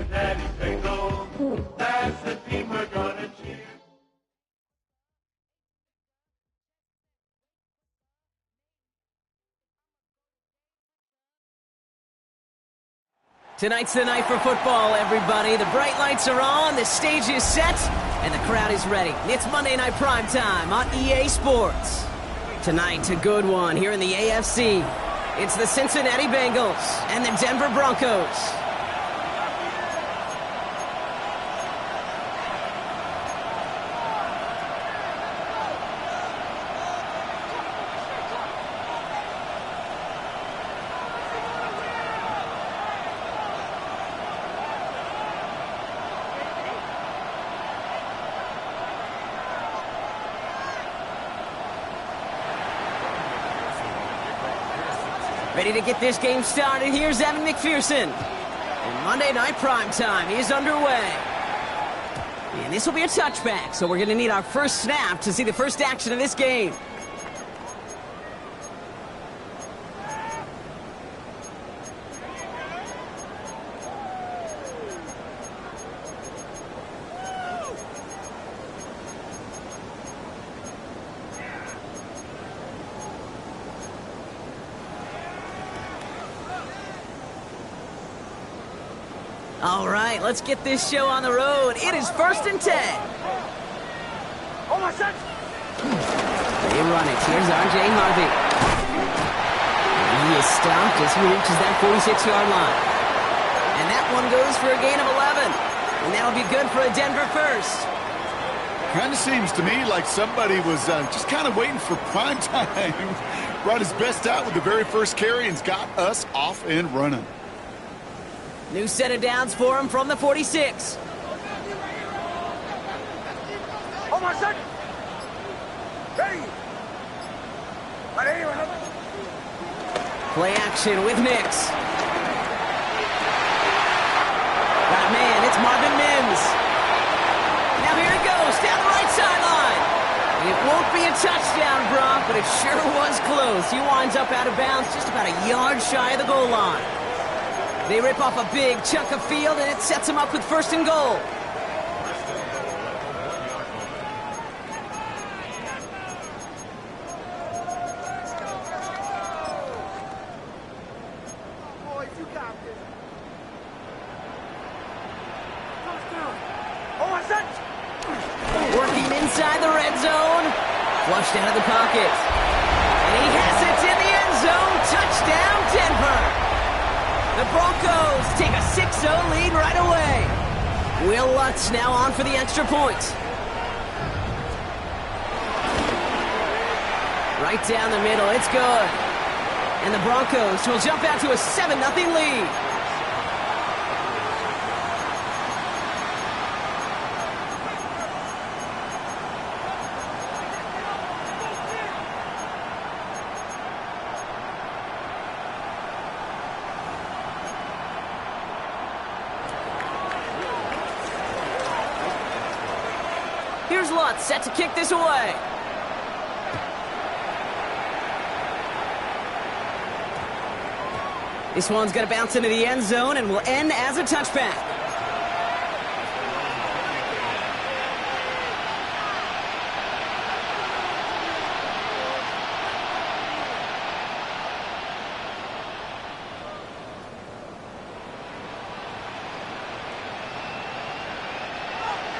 Daddy Bengals, that's the team we're gonna cheer. Tonight's the night for football, everybody. The bright lights are on, the stage is set, and the crowd is ready. It's Monday Night Primetime on EA Sports. Tonight, a good one here in the AFC. It's the Cincinnati Bengals and the Denver Broncos. Ready to get this game started. Here's Evan McPherson. And Monday Night Primetime is underway. And this will be a touchback, so we're going to need our first snap to see the first action of this game. All right, let's get this show on the road. It is 1st and 10. Oh, my son! They run it. Here's R.J. Harvey. He is stopped as he reaches that 46-yard line. And that one goes for a gain of 11. And that'll be good for a Denver first. Kind of seems to me like somebody was just kind of waiting for prime time. Brought his best out with the very first carry and's got us off and running. New set of downs for him from the 46. Oh, my son! Ready! Play action with Nix. Got a man, it's Marvin Mims. Now here he goes, down the right sideline. It won't be a touchdown, Brock, but it sure was close. He winds up out of bounds just about a yard shy of the goal line. They rip off a big chunk of field, and it sets them up with 1st and goal. Boys, you got this. Oh, my son! Working inside the red zone. Flushed out of the pocket. And he has it in the end zone. Touchdown, Denver. The Broncos take a 6-0 lead right away. Will Lutz now on for the extra point. Right down the middle, it's good. And the Broncos will jump out to a 7-0 lead. Here's Lutz, set to kick this away. This one's going to bounce into the end zone and will end as a touchback.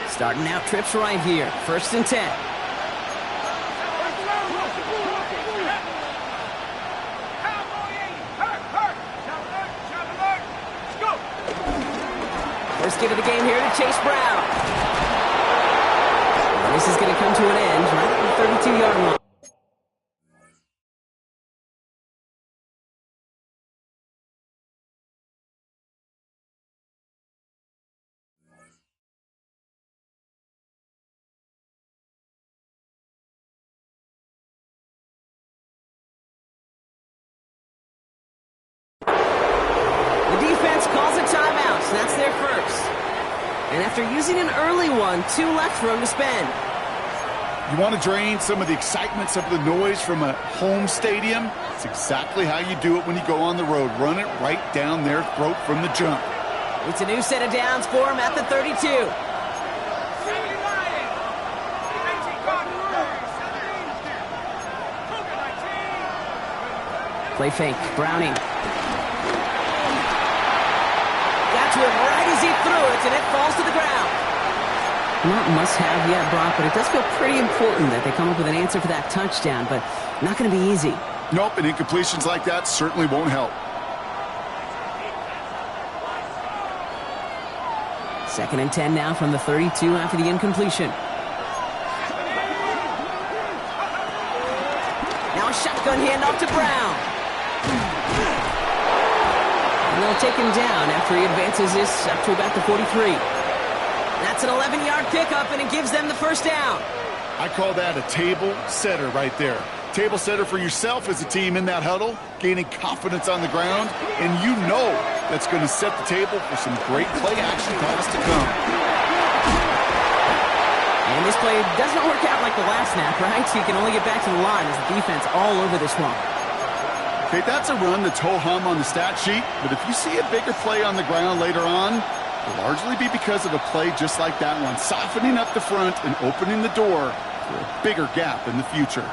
Starting out trips right here. 1st and 10. First get of the game here to Chase Brown. And this is going to come to an end right at the 32-yard line. The defense calls a timeout, so that's their first. And after using an early one, 2 left for him to spend. You want to drain some of the excitement, some of the noise from a home stadium? It's exactly how you do it when you go on the road. Run it right down their throat from the jump. It's a new set of downs for him at the 32. Play fake. Browning. Got to him right as he threw it, and it falls to the ground. Not must-have yet, Brock, but it does feel pretty important that they come up with an answer for that touchdown, but not going to be easy. Nope, and incompletions like that certainly won't help. Second and 10 now from the 32 after the incompletion. Now a shotgun handoff to Brown. And they'll take him down after he advances this up to about the 43. That's an 11-yard pickup, and it gives them the first down. I call that a table setter right there. Table setter for yourself as a team in that huddle, gaining confidence on the ground, and you know that's going to set the table for some great play-action calls to come. And this play doesn't work out like the last snap, right? So you can only get back to the line as the defense all over this one. Okay, that's a run that's ho-hum on the stat sheet, but if you see a bigger play on the ground later on, it'll largely be because of a play just like that one, softening up the front and opening the door for a bigger gap in the future.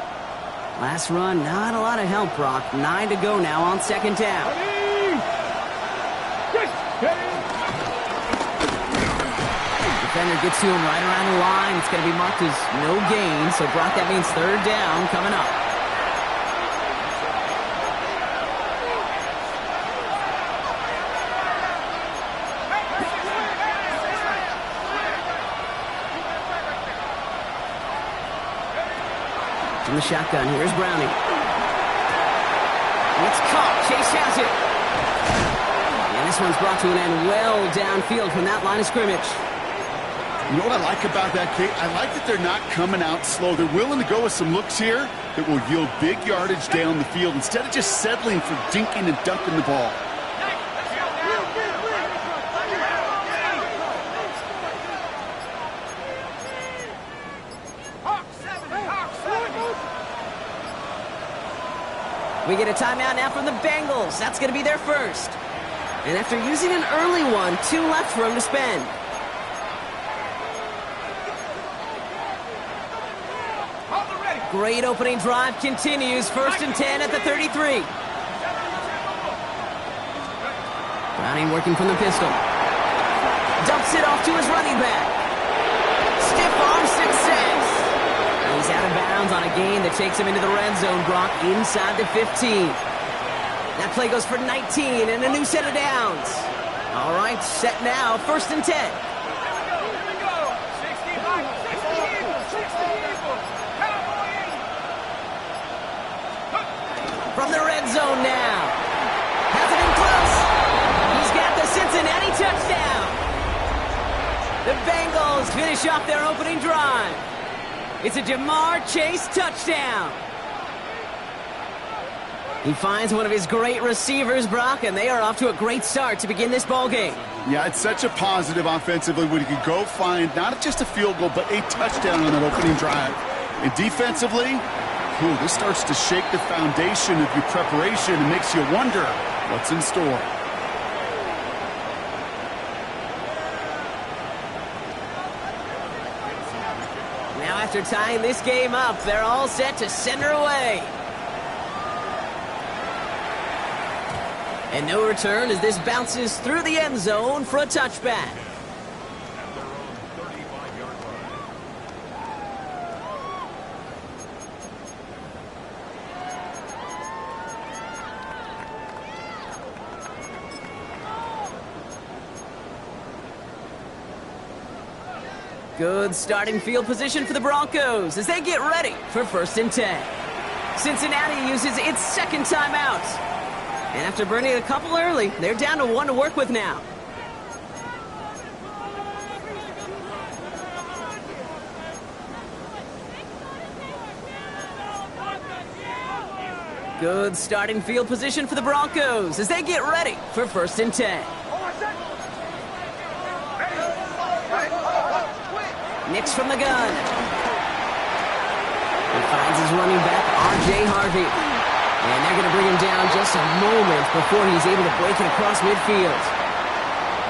Last run, not a lot of help, Brock. 9 to go now on second down. Defender gets to him right around the line. It's going to be marked as no gain, so Brock, that means third down coming up. From the shotgun, here's Browning. It's caught. Chase has it. And this one's brought to an end well downfield from that line of scrimmage. You know what I like about that, Kate? I like that they're not coming out slow. They're willing to go with some looks here that will yield big yardage down the field instead of just settling for dinking and dunking the ball. We get a timeout now from the Bengals. That's going to be their first. And after using an early one, 2 left for him to spend. Great opening drive continues. First and 10 at the 33. Browning working from the pistol. Dumps it off to his running back. Stiff arm success. He's out of bounds on a gain that takes him into the red zone, Brock, inside the 15. That play goes for 19 and a new set of downs. All right, set now, first and 10. From the red zone now. Has it in close. He's got the Cincinnati touchdown. The Bengals finish off their opening drive. It's a Jamar Chase touchdown. He finds one of his great receivers, Brock, and they are off to a great start to begin this ball game. Yeah, it's such a positive offensively when you can go find not just a field goal, but a touchdown on that opening drive. And defensively, this starts to shake the foundation of your preparation and makes you wonder what's in store. Now after tying this game up, they're all set to send her away. And no return as this bounces through the end zone for a touchback. Good starting field position for the Broncos as they get ready for first and 10. Cincinnati uses its second timeout. And after burning a couple early, they're down to 1 to work with now. Good starting field position for the Broncos as they get ready for first and 10. Nix from the gun. He finds his running back, R.J. Harvey. And they're going to bring him down just a moment before he's able to break it across midfield.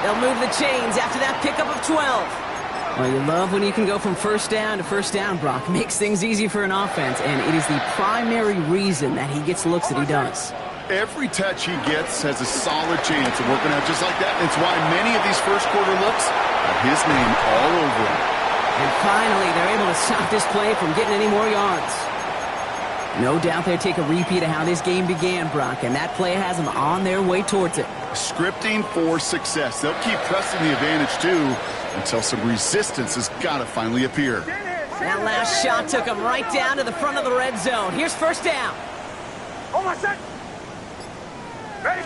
They'll move the chains after that pickup of 12. Well, you love when you can go from first down to first down, Brock. Makes things easy for an offense, and it is the primary reason that he gets looks that he does. Every touch he gets has a solid chance of working out just like that. It's why many of these first quarter looks have his name all over them. And finally, they're able to stop this play from getting any more yards. No doubt they take a repeat of how this game began, Brock, and that play has them on their way towards it. Scripting for success. They'll keep pressing the advantage, too, until some resistance has got to finally appear. That last shot took them right down to the front of the red zone. Here's first down. Hold on, set. Ready?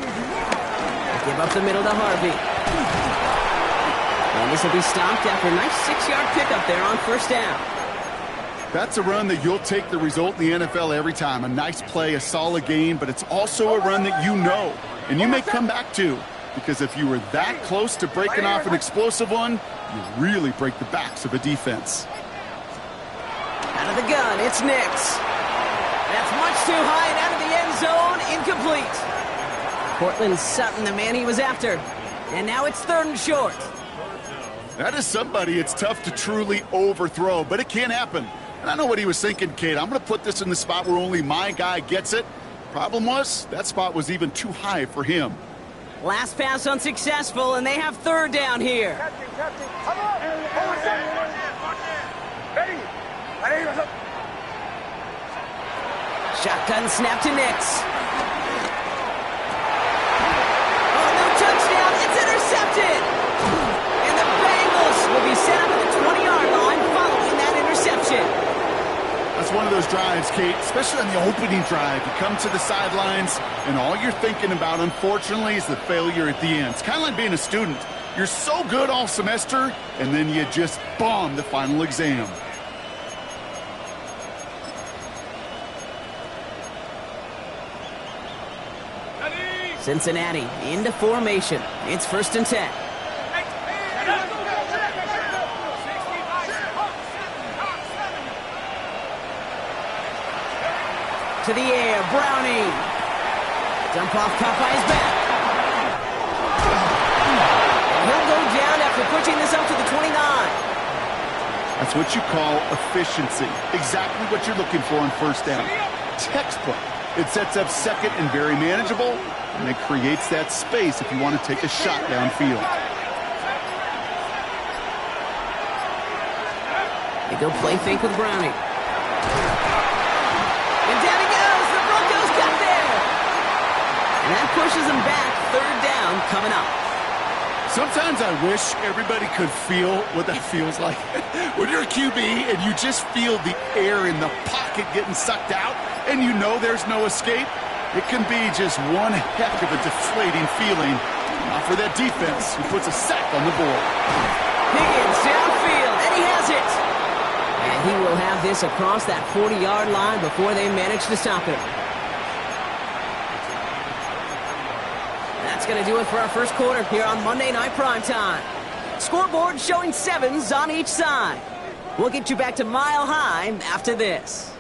Give up the middle to Harvey. And this will be stopped after a nice 6-yard pickup there on first down. That's a run that you'll take the result in the NFL every time. A nice play, a solid game, but it's also a run that you know and you may come back to, because if you were that close to breaking off an explosive one, you really break the backs of a defense. Out of the gun, it's Nix. That's much too high and out of the end zone, incomplete. Cortland Sutton, the man he was after. And now it's 3rd and short. That is somebody it's tough to truly overthrow, but it can happen. And I know what he was thinking, Kate. I'm going to put this in the spot where only my guy gets it. Problem was, that spot was even too high for him. Last pass unsuccessful, and they have 3rd down here. Captain, come on. Hold on, set. Ready? Ready? Shotgun snap to Nix. Oh, no touchdown. It's intercepted. And the Bengals will be set up at the 20-yard line following that interception. That's one of those drives, Kate, especially on the opening drive. You come to the sidelines, and all you're thinking about, unfortunately, is the failure at the end. It's kind of like being a student. You're so good all semester, and then you just bomb the final exam. Cincinnati into formation. It's 1st and 10. To the air, Browning. Dump off caught by his back. And he'll go down after pushing this up to the 29. That's what you call efficiency. Exactly what you're looking for on first down. Textbook. It sets up second and very manageable, and it creates that space if you want to take a shot downfield. They go play fake with Browning. And down he goes. The Broncos got there. And that pushes them back. 3rd down coming up. Sometimes I wish everybody could feel what that feels like. When you're a QB and you just feel the air in the pocket getting sucked out and you know there's no escape, it can be just one heck of a deflating feeling. Not for that defense who puts a sack on the board. Higgins downfield, and he has it. And he will have this across that 40-yard line before they manage to stop him. That's going to do it for our first quarter here on Monday Night Primetime. Scoreboard showing 7s on each side. We'll get you back to Mile High after this.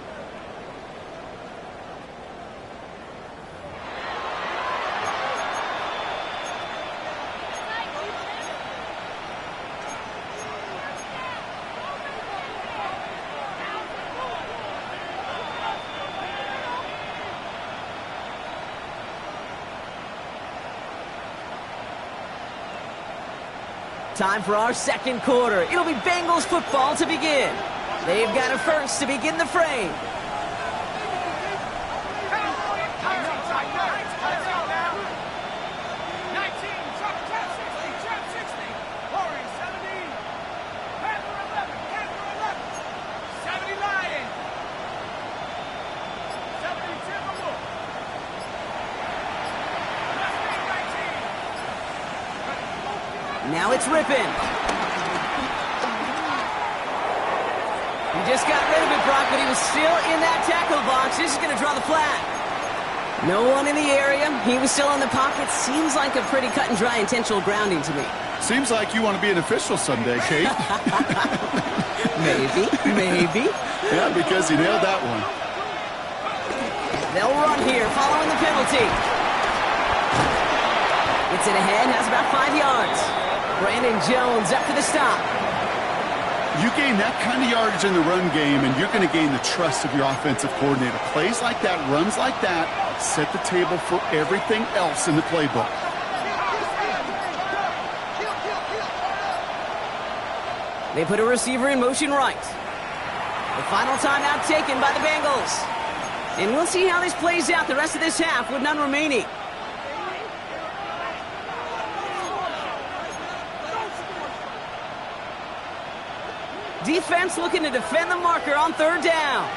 Time for our second quarter. It'll be Bengals football to begin. They've got it first to begin the frame. Now it's Rippin. He just got rid of it, Brock, but he was still in that tackle box. This is going to draw the flag. No one in the area. He was still in the pocket. Seems like a pretty cut and dry intentional grounding to me. Seems like you want to be an official someday, Kate. Maybe, maybe. Yeah, because he nailed that one. They'll run here following the penalty. Gets it ahead, has about 5 yards. Brandon Jones up for the stop. You gain that kind of yardage in the run game, and you're going to gain the trust of your offensive coordinator. Plays like that, runs like that, set the table for everything else in the playbook. They put a receiver in motion right. The final timeout taken by the Bengals. And we'll see how this plays out the rest of this half with none remaining. Defense looking to defend the marker on 3rd down.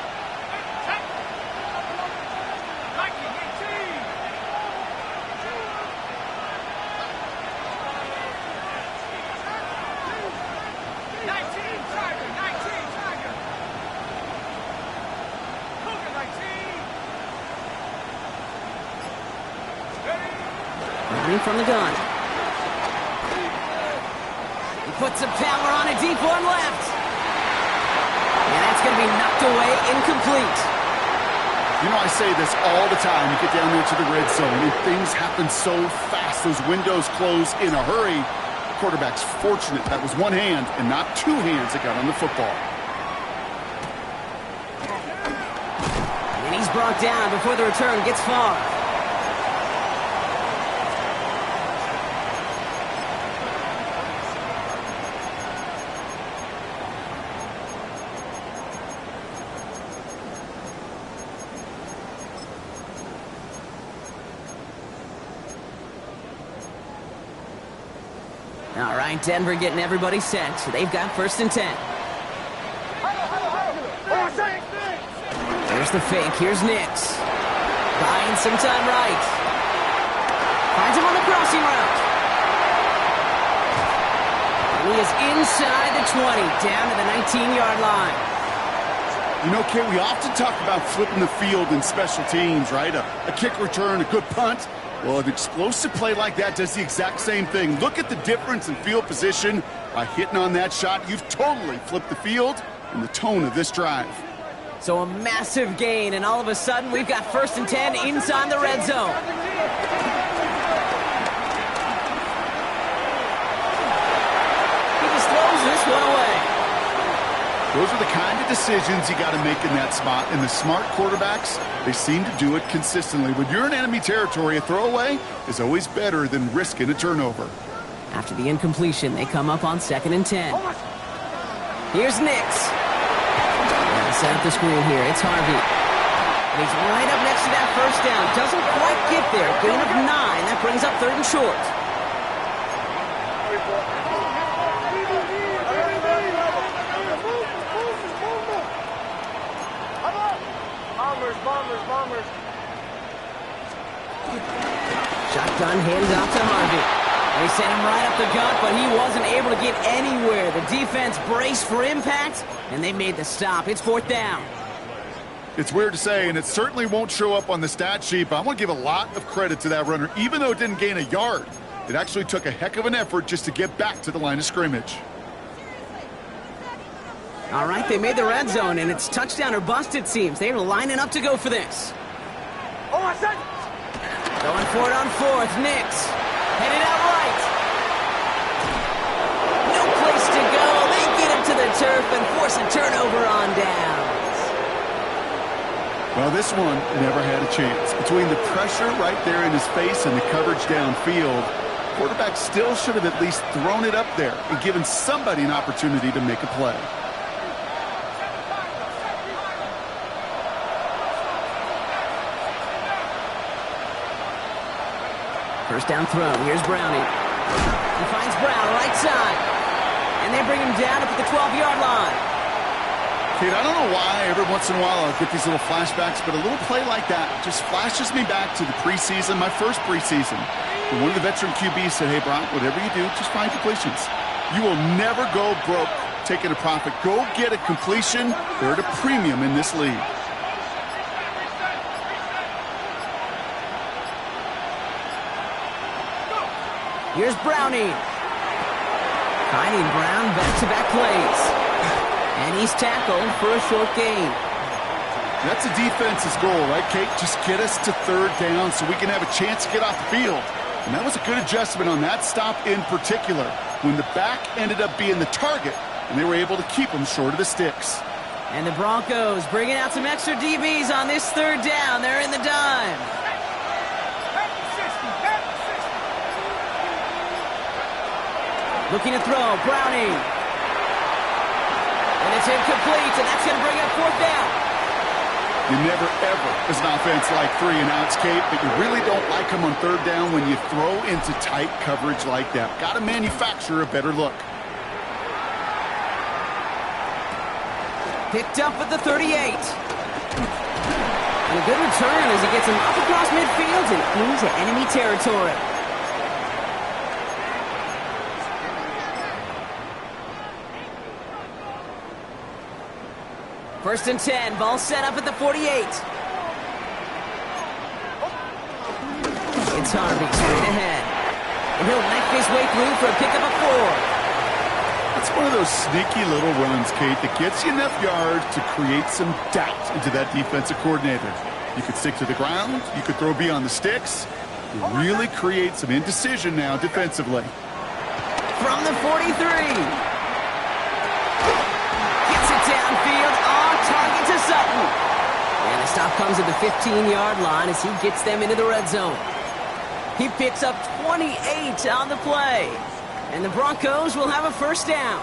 From the gun. He puts some power on a deep one left. And that's going to be knocked away, incomplete. You know, I say this all the time. You get down there to the red zone, and things happen so fast. Those windows close in a hurry. The quarterback's fortunate that was one hand and not two hands that got on the football. And he's brought down before the return gets far. All right, Denver getting everybody set, so they've got 1st and 10. There's the fake. Here's Nix. Buying some time right. Finds him on the crossing route. And he is inside the 20, down to the 19-yard line. You know, Kay, we often talk about flipping the field in special teams, right? A kick return, a good punt. Well, an explosive play like that does the exact same thing. Look at the difference in field position. By hitting on that shot, you've totally flipped the field and the tone of this drive. So a massive gain, and all of a sudden, we've got 1st and 10 inside the red zone. He just throws this one away. Those are the kind of decisions you got to make in that spot. And the smart quarterbacks, they seem to do it consistently. When you're in enemy territory, a throwaway is always better than risking a turnover. After the incompletion, they come up on 2nd and 10. Here's Nix. Set up the screen here. It's Harvey. And he's right up next to that 1st down. Doesn't quite get there. Gain of 9. That brings up 3rd and short. Bombers. Shotgun hands out to Harvey. They sent him right up the gut, but he wasn't able to get anywhere. The defense braced for impact, and they made the stop. It's 4th down. It's weird to say, and it certainly won't show up on the stat sheet, but I want to give a lot of credit to that runner. Even though it didn't gain a yard, it actually took a heck of an effort just to get back to the line of scrimmage. All right, they made the red zone, and it's touchdown or bust, it seems. They're lining up to go for this. Going for it on 4th. Nix. Headed out right. No place to go. They get him to the turf and force a turnover on downs. Well, this one never had a chance. Between the pressure right there in his face and the coverage downfield, quarterback still should have at least thrown it up there and given somebody an opportunity to make a play. First down throw. Here's Browning. He finds Brown right side. And they bring him down up at the 12-yard line. Kate, I don't know why every once in a while I'll get these little flashbacks, but a little play like that just flashes me back to the preseason, my first preseason. And one of the veteran QBs said, hey, Brock, whatever you do, just find completions. You will never go broke taking a profit. Go get a completion. They're at a premium in this league. Here's Browning. Finding Brown back-to-back plays. And he's tackled for a short gain. That's a defense's goal, right, Kate? Just get us to third down so we can have a chance to get off the field. And that was a good adjustment on that stop in particular, when the back ended up being the target, and they were able to keep him short of the sticks. And the Broncos bringing out some extra DBs on this third down. They're in the dime. Looking to throw, Browning. And it's incomplete, and that's going to bring up fourth down. You never, ever, as an offense, like 3 and outs, Kate, but you really don't like them on third down when you throw into tight coverage like that. Got to manufacture a better look. Picked up at the 38. And a good return as he gets him up across midfield and into enemy territory. First and 10, ball set up at the 48. It's Harvey straight ahead. And he'll knife his way through for a pickup of 4. It's one of those sneaky little runs, Kate, that gets you enough yards to create some doubt into that defensive coordinator. You could stick to the ground, you could throw beyond the sticks. You really create some indecision now defensively. From the 43. Gets it downfield, on target to Sutton. And the stop comes at the 15-yard line as he gets them into the red zone. He picks up 28 on the play. And the Broncos will have a first down.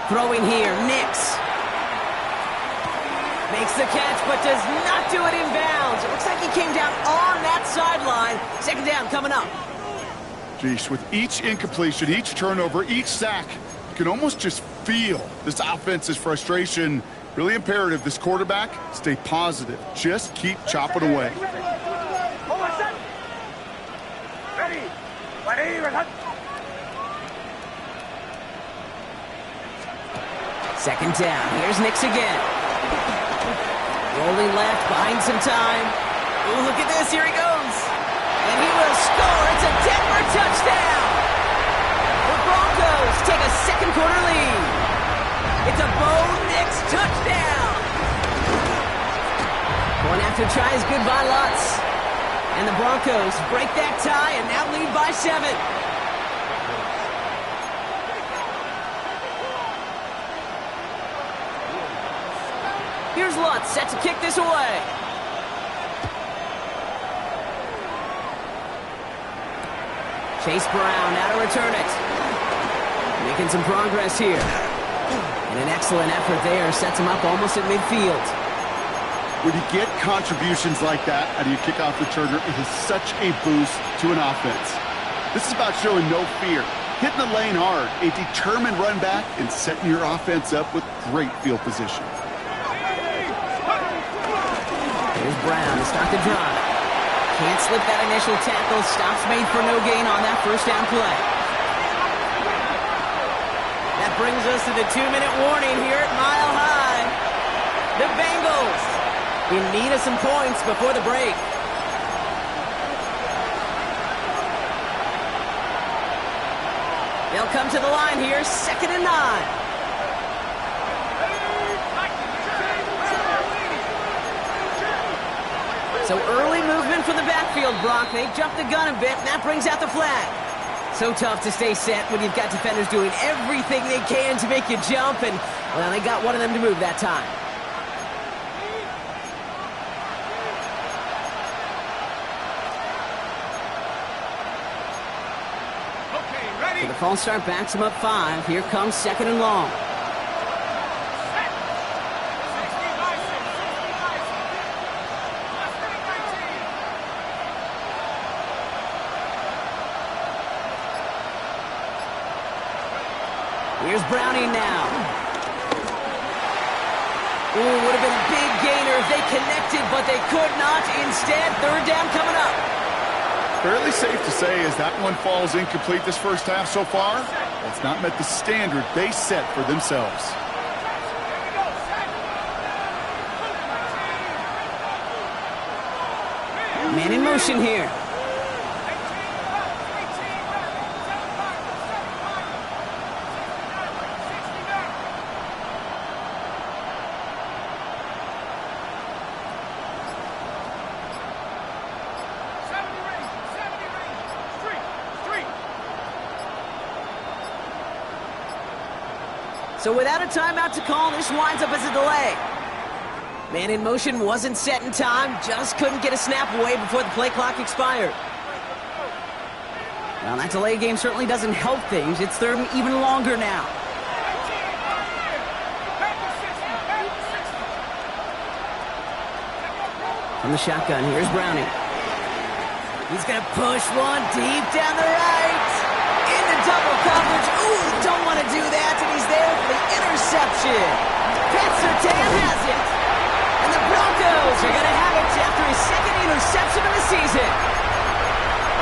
Throwing here, Nix. Makes the catch, but does not do it in bounds. It looks like he came down on that sideline. Second down coming up. Geesh, with each incompletion, each turnover, each sack, you can almost just feel this offense's frustration. Really imperative, this quarterback, stay positive. Just keep chopping away. Second down. Here's Nix again. Rolling left, buying some time. Ooh, look at this. Here he goes. And he will score. It's a Denver touchdown. The Broncos take a second quarter lead. It's a Bo Nix touchdown. Going after tries goodbye lots. And the Broncos break that tie and now lead by 7. Here's Lutz set to kick this away. Chase Brown now to return it. Making some progress here. And an excellent effort there sets him up almost at midfield. When you get contributions like that out of your kickoff returner, it is such a boost to an offense. This is about showing no fear, hitting the lane hard, a determined run back, and setting your offense up with great field position. Here's Brown to start the drive. Can't slip that initial tackle. Stops made for no gain on that first down play. That brings us to the 2-minute warning here at Mile High. The Bengals in need of some points before the break. They'll come to the line here, 2nd and 9. So early movement from the backfield, Brock. They jumped the gun a bit, and that brings out the flag. So tough to stay set when you've got defenders doing everything they can to make you jump, and, well, they got one of them to move that time. So the false start backs him up 5. Here comes 2nd and long. Here's Browning now. Ooh, would have been a big gainer if they connected, but they could not. Instead, 3rd down coming up. Fairly safe to say as that one falls incomplete this first half so far, it's not met the standard they set for themselves. Man in motion here. So without a timeout to call, this winds up as a delay. Man in motion wasn't set in time, just couldn't get a snap away before the play clock expired. Now that delay game certainly doesn't help things. It's third and even longer now. From the shotgun, here's Browning. He's going to push one deep down the right. Into double coverage. Ooh, don't want to do that, and he's there for the interception. Pat Surtain has it. And the Broncos are going to have it after his second interception of the season.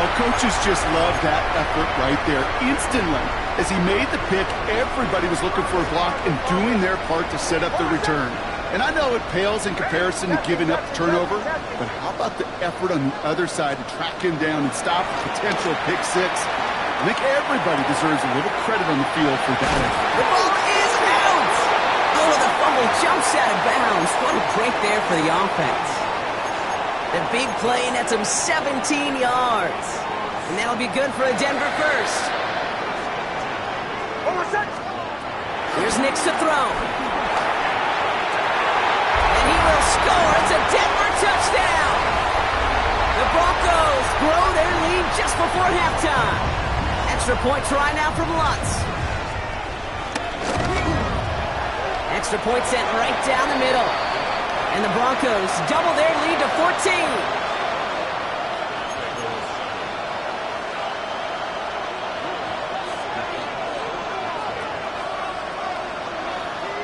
Oh, coaches just love that effort right there. Instantly, as he made the pick, everybody was looking for a block and doing their part to set up the return. And I know it pales in comparison to giving up the turnover, but how about the effort on the other side to track him down and stop a potential pick six? I think everybody deserves a little credit on the field for that effort. The ball is out! Oh, the fumble jumps out of bounds. What a break there for the offense. The big play nets him 17 yards. And that'll be good for a Denver first. Here's Nix to throw. And he will score. It's a Denver touchdown. The Broncos grow their lead just before halftime. Extra point try now from Lutz. Extra point sent right down the middle. And the Broncos double their lead to 14.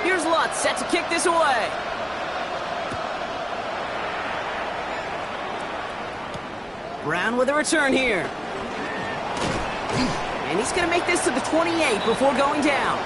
Here's Lutz set to kick this away. Brown with a return here. And he's going to make this to the 28 before going down.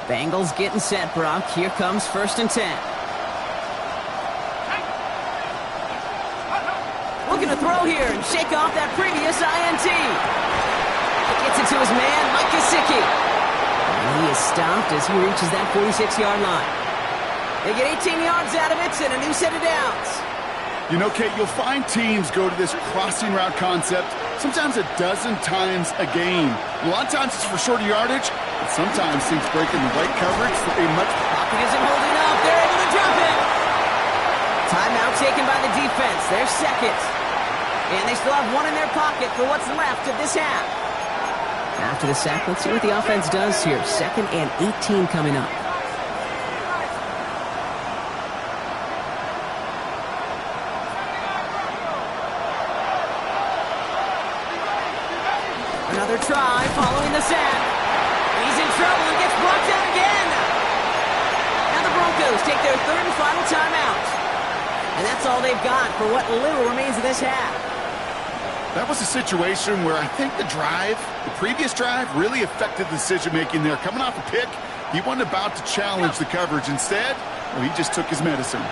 Bengals getting set, Brock. Here comes 1st and 10. Looking to throw here and shake off that previous INT. Gets it to his man, Mike Gesicki. And he is stopped as he reaches that 46-yard line. They get 18 yards out of it and a new set of downs. You know, Kate, you'll find teams go to this crossing route concept sometimes a dozen times a game. A lot of times it's for shorter yardage, but sometimes things break in the right coverage for a much... Pocket isn't holding up. They're able to drop it. Timeout taken by the defense. They're second. And they still have one in their pocket for what's left of this half. After the sack, let's see what the offense does here. 2nd and 18 coming up. Another try following the sack. He's in trouble and gets brought down again. Now the Broncos take their 3rd and final timeout. And that's all they've got for what little remains of this half. That was a situation where I think the previous drive, really affected the decision-making there. Coming off a pick, he wasn't about to challenge the coverage. Instead, well, he just took his medicine.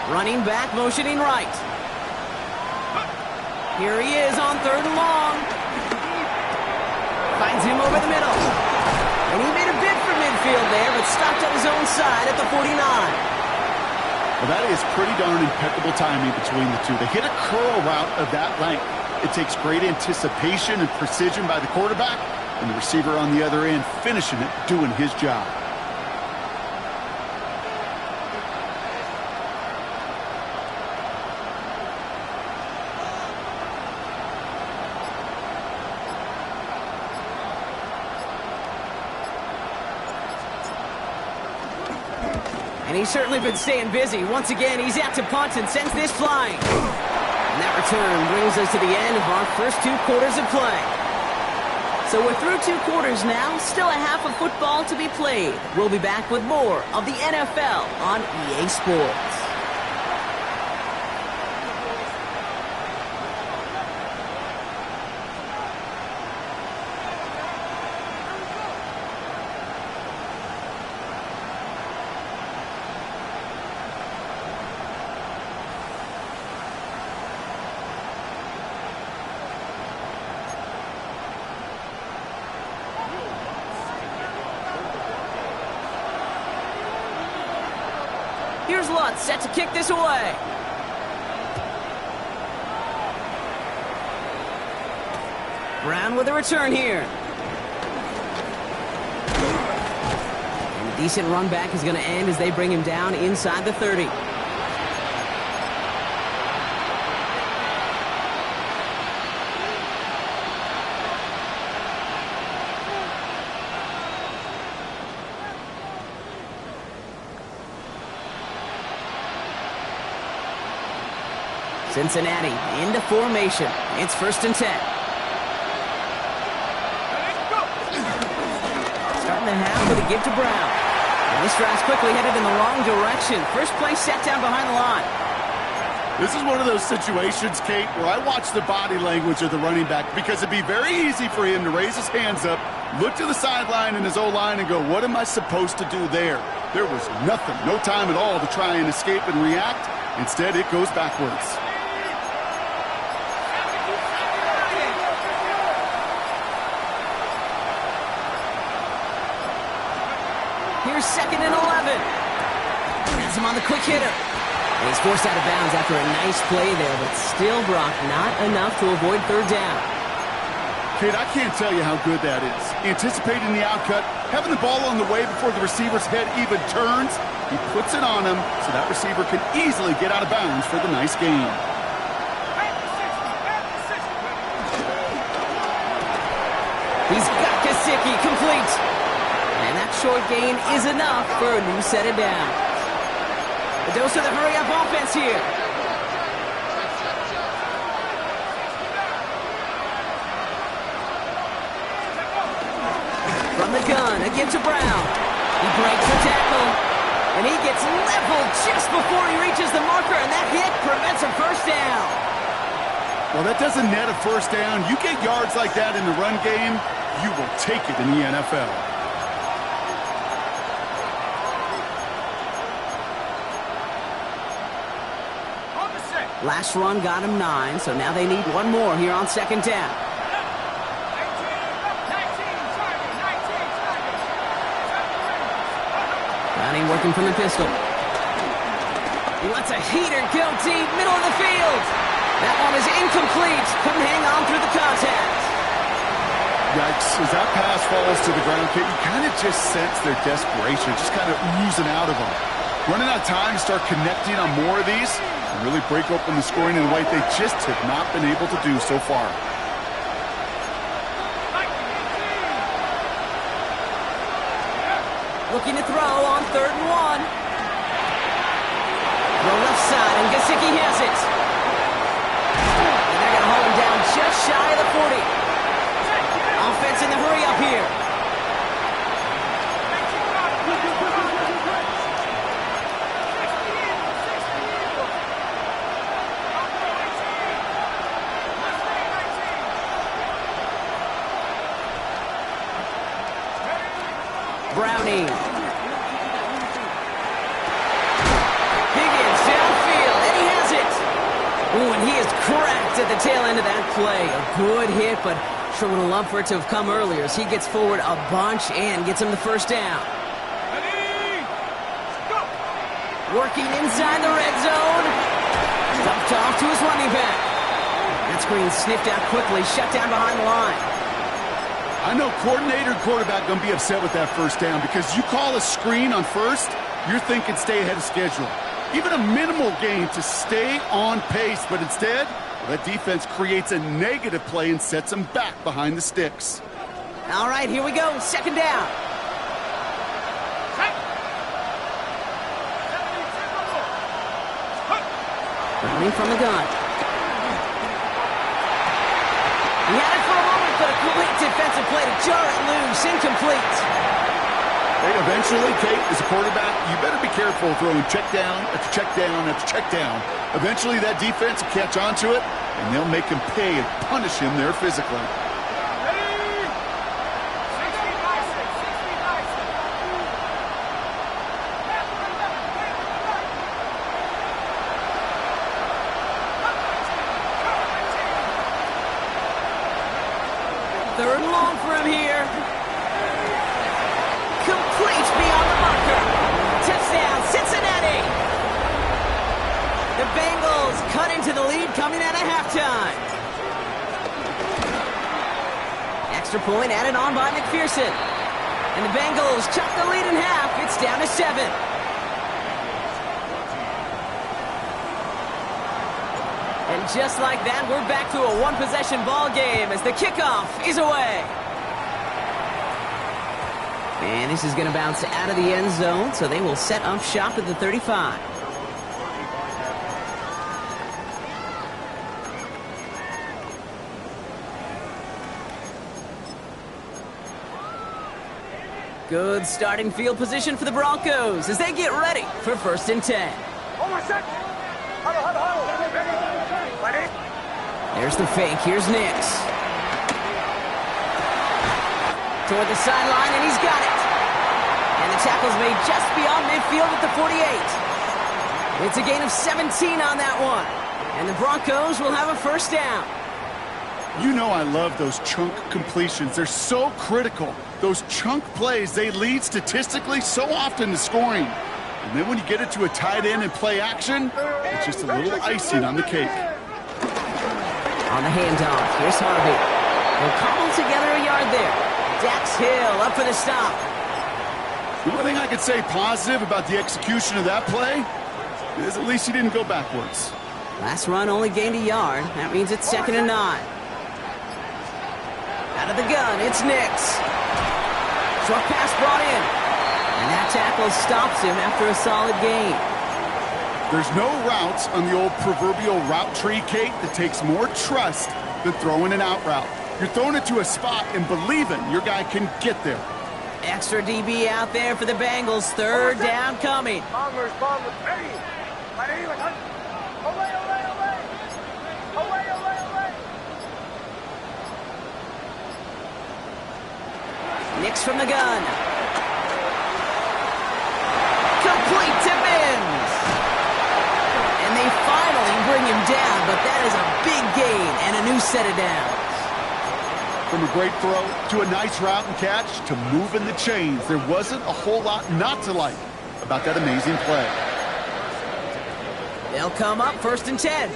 Running back, motioning right. Here he is on 3rd and long. Finds him over the middle. And he made a bid for midfield there, but stopped on his own side at the 49. Well, that is pretty darn impeccable timing between the two. They hit a curl route of that length. It takes great anticipation and precision by the quarterback, and the receiver on the other end finishing it, doing his job. And he's certainly been staying busy. Once again, he's out to punt and sends this flying. And that return brings us to the end of our first 2 quarters of play. So we're through 2 quarters now, still a half of football to be played. We'll be back with more of the NFL on EA Sports. here's Lutz, set to kick this away. Brown with a return here. And a decent run back is going to end as they bring him down inside the 30. Cincinnati into formation. It's 1st and 10. Starting the half with a give to Brown. And this drive's quickly headed in the wrong direction. First play set down behind the line. This is one of those situations, Kate, where I watch the body language of the running back because it'd be very easy for him to raise his hands up, look to the sideline in his O-line and go, what am I supposed to do there? There was nothing, no time at all to try and escape and react. Instead, it goes backwards. Here's 2nd and 11. Has him on the quick hitter. And he's forced out of bounds after a nice play there, but still, Brock, not enough to avoid 3rd down. Kid, I can't tell you how good that is. Anticipating the outcut, having the ball on the way before the receiver's head even turns, he puts it on him so that receiver can easily get out of bounds for the nice gain. He's got Gesicki complete. And that short gain is enough for a new set of downs. A dose of the hurry-up offense here. From the gun, a give to Brown. He breaks the tackle. And he gets leveled just before he reaches the marker, and that hit prevents a 1st down. Well, that doesn't net a 1st down. You get yards like that in the run game, you will take it in the NFL. Last run got him 9, so now they need one more here on 2nd down. Browning working from the pistol. He lets a heater go deep, middle of the field. That one is incomplete. Couldn't hang on through the contact. Yikes, as that pass falls to the ground, Kate, you kind of just sense their desperation, just kind of oozing out of them. Running out of time to start connecting on more of these and really break open the scoring in a way they just have not been able to do so far. Looking to throw on 3rd and 1. The left side, and Gesicki has it. And they're going to hold him down just shy of the 40. Offense in the hurry-up here. Browning. Higgins downfield, and he has it. Ooh, and he is cracked at the tail end of that play. A good hit, but sure would have loved for it to have come earlier as he gets forward a bunch and gets him the 1st down. Working inside the red zone. Dumped off to his running back. That screen sniffed out quickly, shut down behind the line. I know coordinator and quarterback going to be upset with that 1st down because you call a screen on 1st, you're thinking stay ahead of schedule. Even a minimal gain to stay on pace, but instead, that defense creates a negative play and sets them back behind the sticks. All right, here we go. 2nd down. Running from the gun. He had it for a moment, but a quick defensive play to jar it loose. Incomplete. Hey, eventually, Kate, as a quarterback, you better be careful throwing check down after check down after check down. Eventually, that defense will catch on to it, and they'll make him pay and punish him there physically. Third and long for him here. Complete beyond the marker. Touchdown, Cincinnati. Bengals cut into the lead coming out of halftime. Extra point added on by McPherson. And the Bengals chop the lead in half. It's down to 7. And just like that, we're back to a one-possession ball game as the kickoff is away. And this is going to bounce out of the end zone, so they will set up shop at the 35. Good starting field position for the Broncos as they get ready for 1st and 10. There's the fake. Here's Nix. Toward the sideline, and he's got it. And the tackle's made just beyond midfield at the 48. It's a gain of 17 on that one. And the Broncos will have a 1st down. You know I love those chunk completions. They're so critical. Those chunk plays, they lead statistically so often to scoring. And then when you get it to a tight end and play action, it's just a little icing on the cake. On the handoff, here's Harvey. They'll cobble together a yard there. Dax Hill up for the stop. The one thing I could say positive about the execution of that play is at least he didn't go backwards. Last run only gained a yard. That means it's 2nd and 9. Out of the gun, it's Nix. Short pass brought in. And that tackle stops him after a solid gain. There's no routes on the old proverbial route tree, Kate, that takes more trust than throwing an out route. You're throwing it to a spot and believing your guy can get there. Extra DB out there for the Bengals. 3rd down coming. Nix from the gun. Complete to Mims. And they finally bring him down, but that is a big gain and a new set of downs. From a great throw to a nice route and catch to moving the chains, there wasn't a whole lot not to like about that amazing play. They'll come up 1st and 10.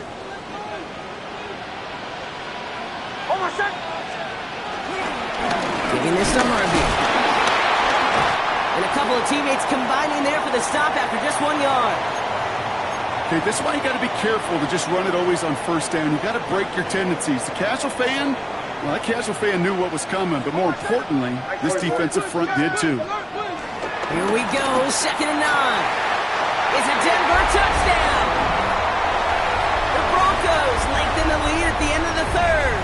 Giving this to Harvey. And a couple of teammates combining there for the stop after just 1 yard. Okay, this is why you got to be careful to just run it always on 1st down. You got to break your tendencies. The casual fan, well, that casual fan knew what was coming, but more importantly, this defensive front did too. Here we go, 2nd and 9. It's a Denver touchdown. The Broncos lengthen the lead at the end of the 3rd.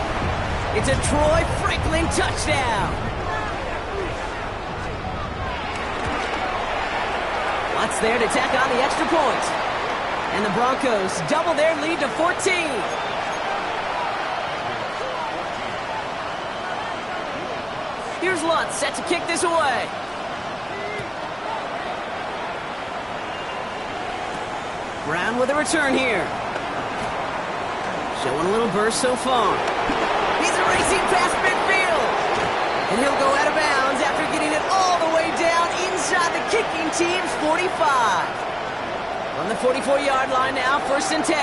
It's a Troy Franklin touchdown. Watts there to tack on the extra point. And the Broncos double their lead to 14. Here's Lutz set to kick this away. Brown with a return here. Showing a little burst so far. He's racing past midfield. And he'll go out of bounds after getting it all the way down inside the kicking team's 45. On the 44-yard line now, 1st and 10.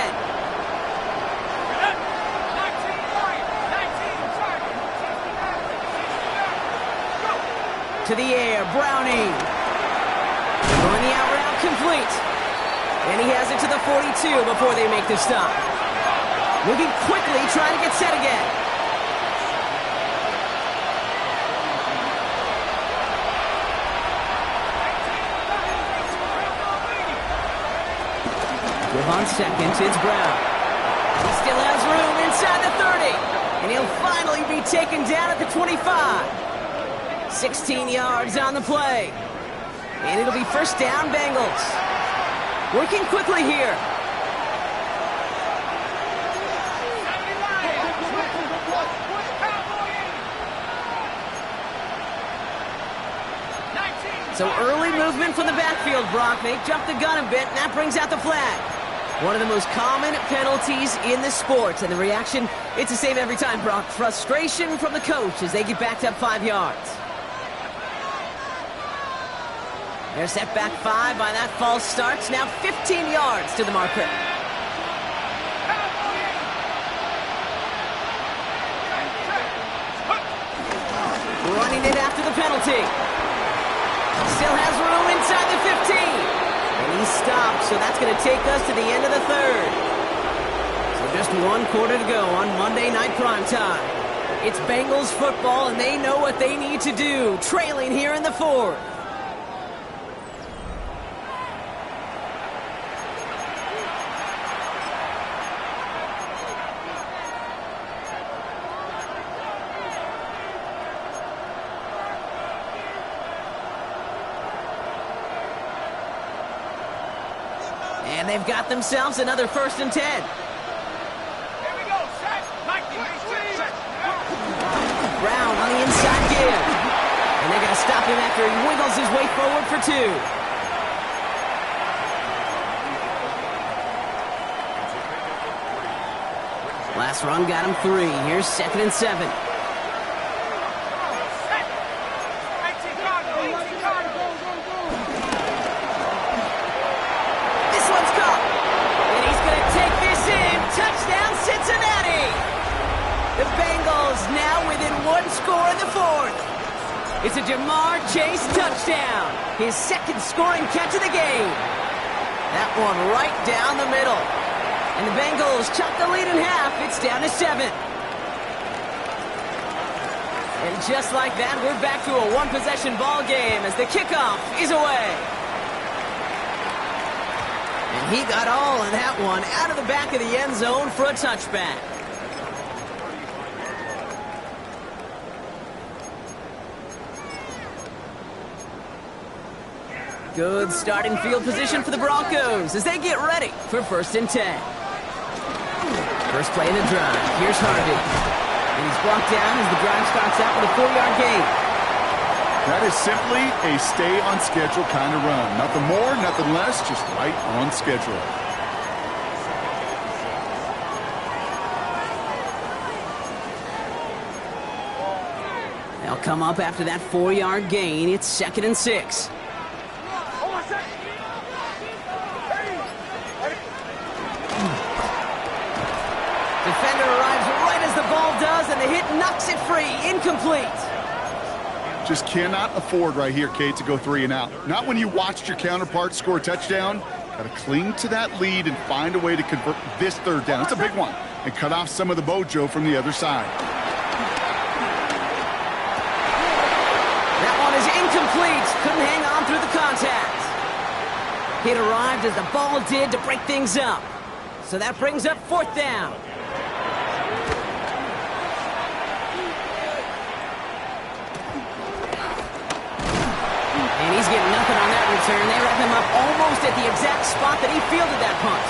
To the air, Browning. Going the out route complete. And he has it to the 42 before they make the stop. Moving quickly, trying to get set again. Give on 2nd, it's Brown. He still has room inside the 30. And he'll finally be taken down at the 25. 16 yards on the play. And it'll be 1st down, Bengals. Working quickly here. So early movement from the backfield, Brock. They jump the gun a bit, and that brings out the flag. One of the most common penalties in the sport. And the reaction, it's the same every time, Brock. Frustration from the coach as they get backed up 5 yards. They're set back 5 by that false start. Now 15 yards to the marker. gained it after the penalty. Still has room inside the 15. And he stopped, so that's going to take us to the end of the third. So just one quarter to go on Monday Night Primetime. It's Bengals football, and they know what they need to do, trailing here in the fourth. And they've got themselves another 1st and 10. Here we go, set. Brown on the inside give. And they're going to stop him after he wiggles his way forward for 2. Last run got him 3. Here's 2nd and 7. Touchdown, Cincinnati! The Bengals now within 1 score in the fourth. It's a Jamar Chase touchdown. His 2nd scoring catch of the game. That one right down the middle. And the Bengals chop the lead in half. It's down to 7. And just like that, we're back to a 1-possession ball game as the kickoff is away. And he got all of that one out of the back of the end zone for a touchback. Good starting field position for the Broncos as they get ready for 1st and 10. First play in the drive. Here's Harvey. And he's brought down as the drive starts out with a 4-yard gain. That is simply a stay-on-schedule kind of run. Nothing more, nothing less, just right on schedule. They'll come up after that 4-yard gain. It's 2nd and 6. Defender arrives right as the ball does, and the hit knocks it free. Incomplete. Just cannot afford right here, Kate, to go 3 and out. Not when you watched your counterpart score a touchdown. Got to cling to that lead and find a way to convert this 3rd down. It's a big one. And cut off some of the mojo from the other side. That one is incomplete. Couldn't hang on through the contact. It arrived as the ball did to break things up. So that brings up 4th down. And he's getting nothing on that return. They wrap him up almost at the exact spot that he fielded that punt.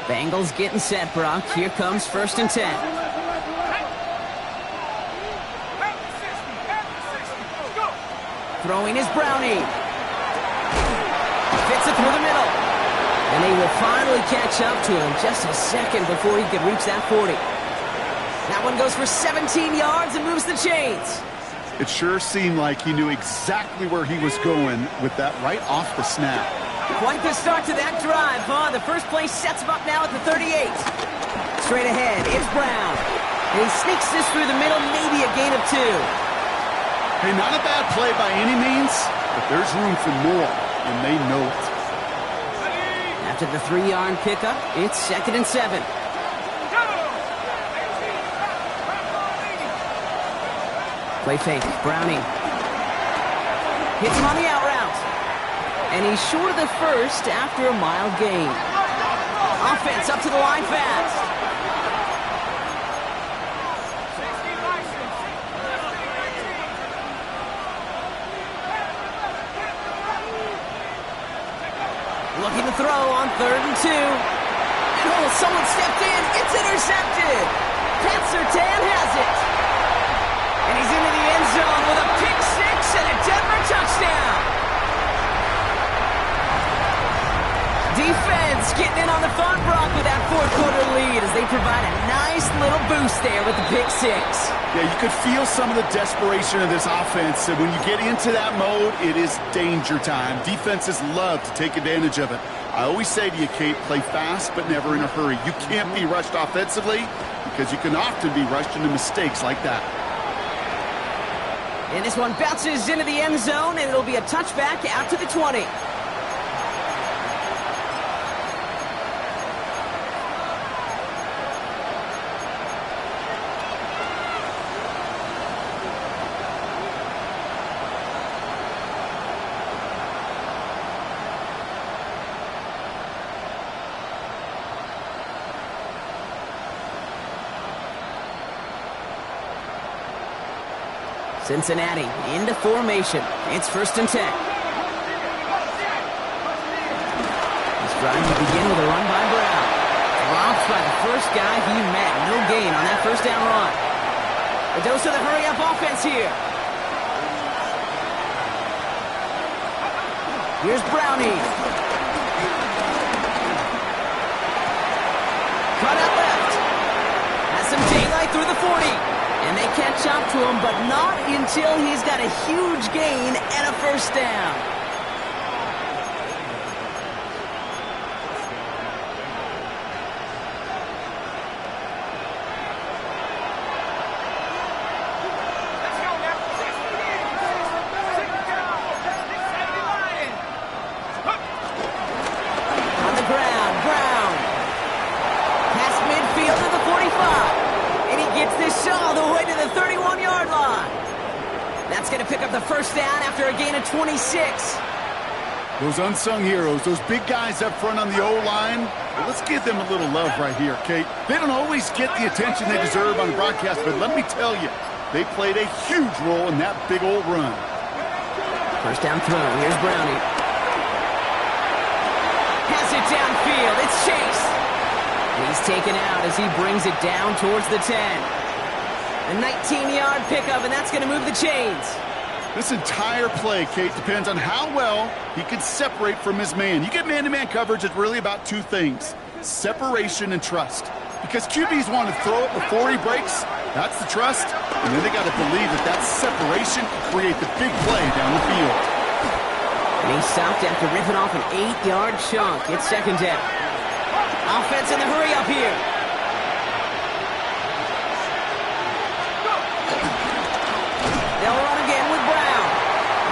Bengals getting set, Brock. Here comes 1st and 10. Throwing is Brownie. Fits it through the middle. And they will finally catch up to him just a second before he can reach that 40. That one goes for 17 yards and moves the chains. It sure seemed like he knew exactly where he was going with that right off the snap. Quite the start to that drive, huh? The first play sets him up now at the 38. Straight ahead, it's Brown. And he sneaks this through the middle, maybe a gain of 2. Hey, not a bad play by any means, but there's room for more, and they know it. After the 3-yard pickup, it's 2nd and 7. Play fake, Browning. Hits him on the out route. And he's short of the first after a mile gain. Offense up to the line fast. Looking to throw on 3rd and 2. And oh, someone stepped in. It's intercepted. Pat Surtain has it. And he's into the end zone with a pick six and a Denver touchdown. Defense getting in on the fun, Brock, with that 4th quarter lead as they provide a nice little boost there with the pick six. Yeah, you could feel some of the desperation of this offense. And when you get into that mode, it is danger time. Defenses love to take advantage of it. I always say to you, Kate, play fast but never in a hurry. You can't be rushed offensively because you can often be rushed into mistakes like that. And this one bounces into the end zone, and it'll be a touchback out to the 20. Cincinnati into formation. It's 1st and 10. This drive will begin with a run by Brown. Dropped by the first guy he met. No gain on that first down run. A dose of the hurry-up offense here. Here's Brownie. Cut out left. Has some daylight through the 40. And they catch up to him, but not until he's got a huge gain and a first down. On the ground, Brown. Past midfield to the 45. Gets this all the way to the 31-yard line. That's going to pick up the first down after a gain of 26. Those unsung heroes, those big guys up front on the O-line, well, let's give them a little love right here, Kate. They don't always get the attention they deserve on the broadcast, but let me tell you, they played a huge role in that big old run. First down throw. Here's Brownie. Has it downfield. It's Chase. He's taken out as he brings it down towards the 10. A 19-yard pickup, and that's going to move the chains. This entire play, Kate, depends on how well he can separate from his man. You get man-to-man coverage, it's really about two things, separation and trust. Because QBs want to throw it before he breaks, that's the trust, and then they got to believe that that separation can create the big play down the field. And he stopped after ripping off an 8-yard chunk. It's 2nd down. Offense in the hurry up here. They'll run again with Brown.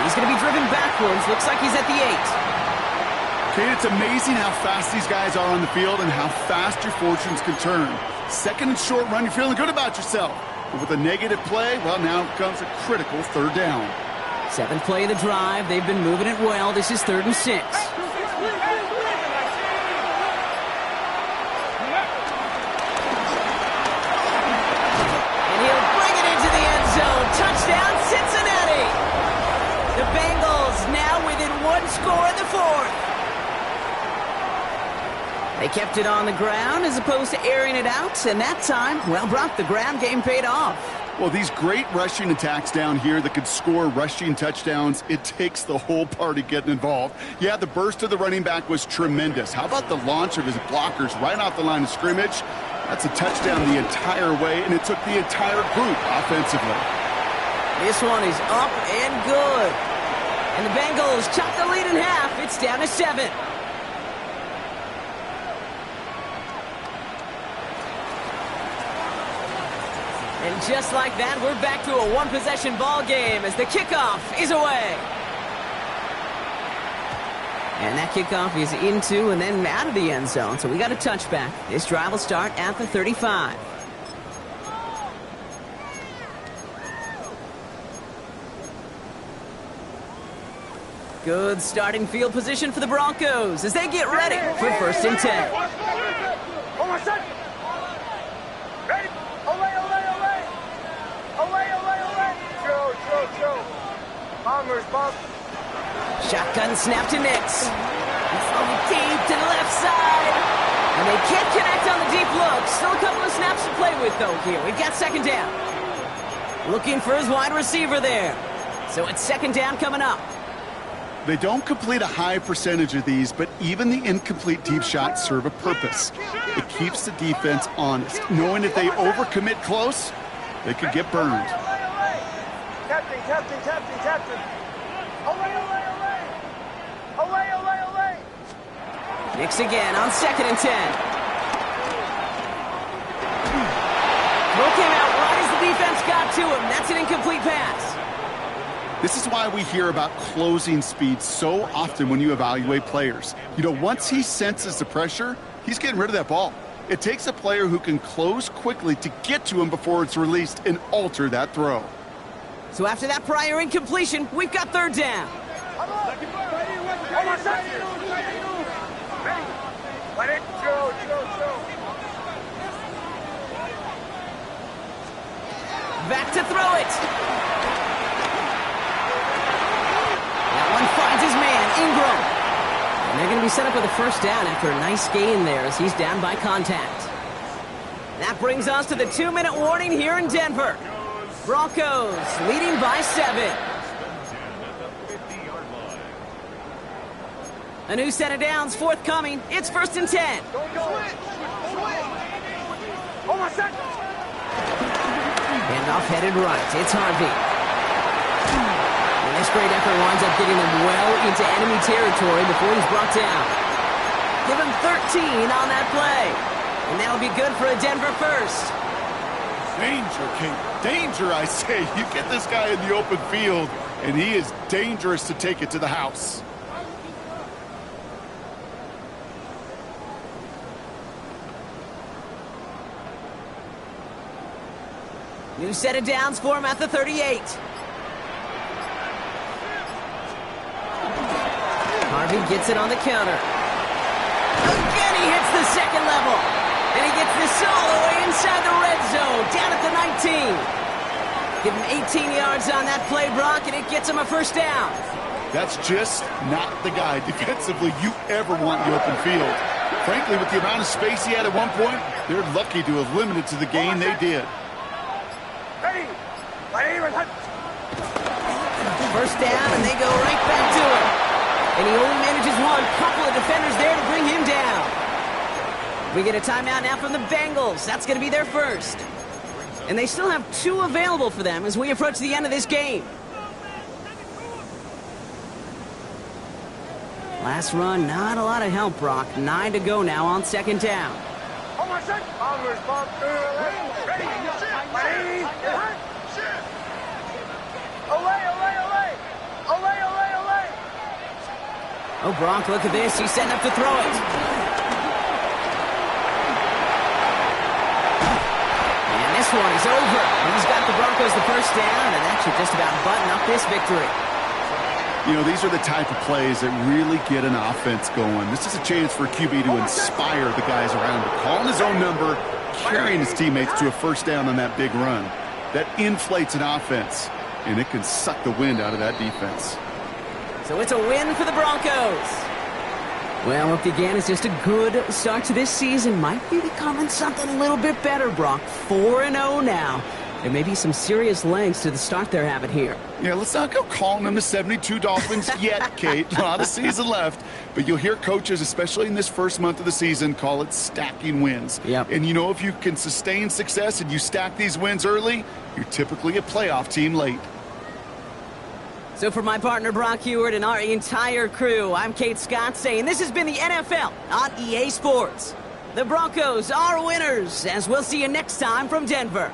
He's going to be driven backwards. Looks like he's at the 8. Kate, it's amazing how fast these guys are on the field and how fast your fortunes can turn. 2nd and short run, you're feeling good about yourself. But with a negative play, well, now comes a critical 3rd down. 7th play of the drive. They've been moving it well. This is 3rd and 6. Touchdown, Cincinnati! The Bengals now within 1 score in the 4th. They kept it on the ground as opposed to airing it out, and that time, well, Brock, the ground game paid off. Well, these great rushing attacks down here that could score rushing touchdowns, it takes the whole party getting involved. Yeah, the burst of the running back was tremendous. How about the launch of his blockers right off the line of scrimmage? That's a touchdown the entire way, and it took the entire group offensively. This one is up and good. And the Bengals chop the lead in half. It's down to 7. And just like that, we're back to a one-possession ball game as the kickoff is away. And that kickoff is into and then out of the end zone. So we got a touchback. This drive will start at the 35. Good starting field position for the Broncos as they get ready for 1st and 10. Hold on, son. Ready? Olay, olay, olay. Olay, olay, olay. Joe. Bombers, bomb. Shotgun snap to Nix. He's throwing deep to the left side. And they can't connect on the deep look. Still a couple of snaps to play with, though, here. We've got 2nd down. Looking for his wide receiver there. So it's 2nd down coming up. They don't complete a high percentage of these, but even the incomplete deep shots serve a purpose. It keeps the defense honest, knowing if they overcommit close, they could get burned. Captain, captain, captain, captain. Away, away, away. Away, away, away. Kicks again on 2nd and 10. Throw came out right as the defense got to him. That's an incomplete pass. This is why we hear about closing speed so often when you evaluate players. You know, once he senses the pressure, he's getting rid of that ball. It takes a player who can close quickly to get to him before it's released and alter that throw. So after that prior incompletion, we've got 3rd down. Back to throw it. That one finds his man, Ingram. And they're going to be set up with a 1st down after a nice gain there as he's down by contact. That brings us to the 2-minute warning here in Denver. Broncos leading by 7. A new set of downs forthcoming. It's 1st and 10. Handoff headed right. It's Harvey. And this great effort winds up getting him well into enemy territory before he's brought down. Give him 13 on that play. And that'll be good for a Denver 1st. Danger, Kate. Danger, I say. You get this guy in the open field, and he is dangerous to take it to the house. New set of downs for him at the 38. Harvey gets it on the counter. Again, he hits the 2nd level. And he gets this all the way inside the red zone, down at the 19. Give him 18 yards on that play, Brock, and it gets him a 1st down. That's just not the guy defensively you ever want in the open field. Frankly, with the amount of space he had at one point, they're lucky to have limited to the gain they did. 1st down, and they go right back to him. And he only manages one. Couple of defenders there to bring him down. We get a timeout now from the Bengals. That's going to be their 1st. And they still have 2 available for them as we approach the end of this game. Last run, not a lot of help, Brock. 9 to go now on 2nd down. Oh, Brock, look at this. He's setting up to throw it. And this one is over. He's got the Broncos the 1st down, and that should just about button up this victory. You know, these are the type of plays that really get an offense going. This is a chance for a QB to inspire the guys around him. Calling his own number, carrying his teammates to a 1st down on that big run. That inflates an offense, and it can suck the wind out of that defense. So it's a win for the Broncos. Well, what began as just a good start to this season might be becoming something a little bit better, Brock. 4-0 now. There may be some serious legs to the start they're having here. Yeah, let's not go calling them the 72 Dolphins yet, Kate. A lot of season left. But you'll hear coaches, especially in this 1st month of the season, call it stacking wins. Yep. And you know, if you can sustain success and you stack these wins early, you're typically a playoff team late. So for my partner, Brock Heward, and our entire crew, I'm Kate Scott saying this has been the NFL on EA Sports. The Broncos are winners, as we'll see you next time from Denver.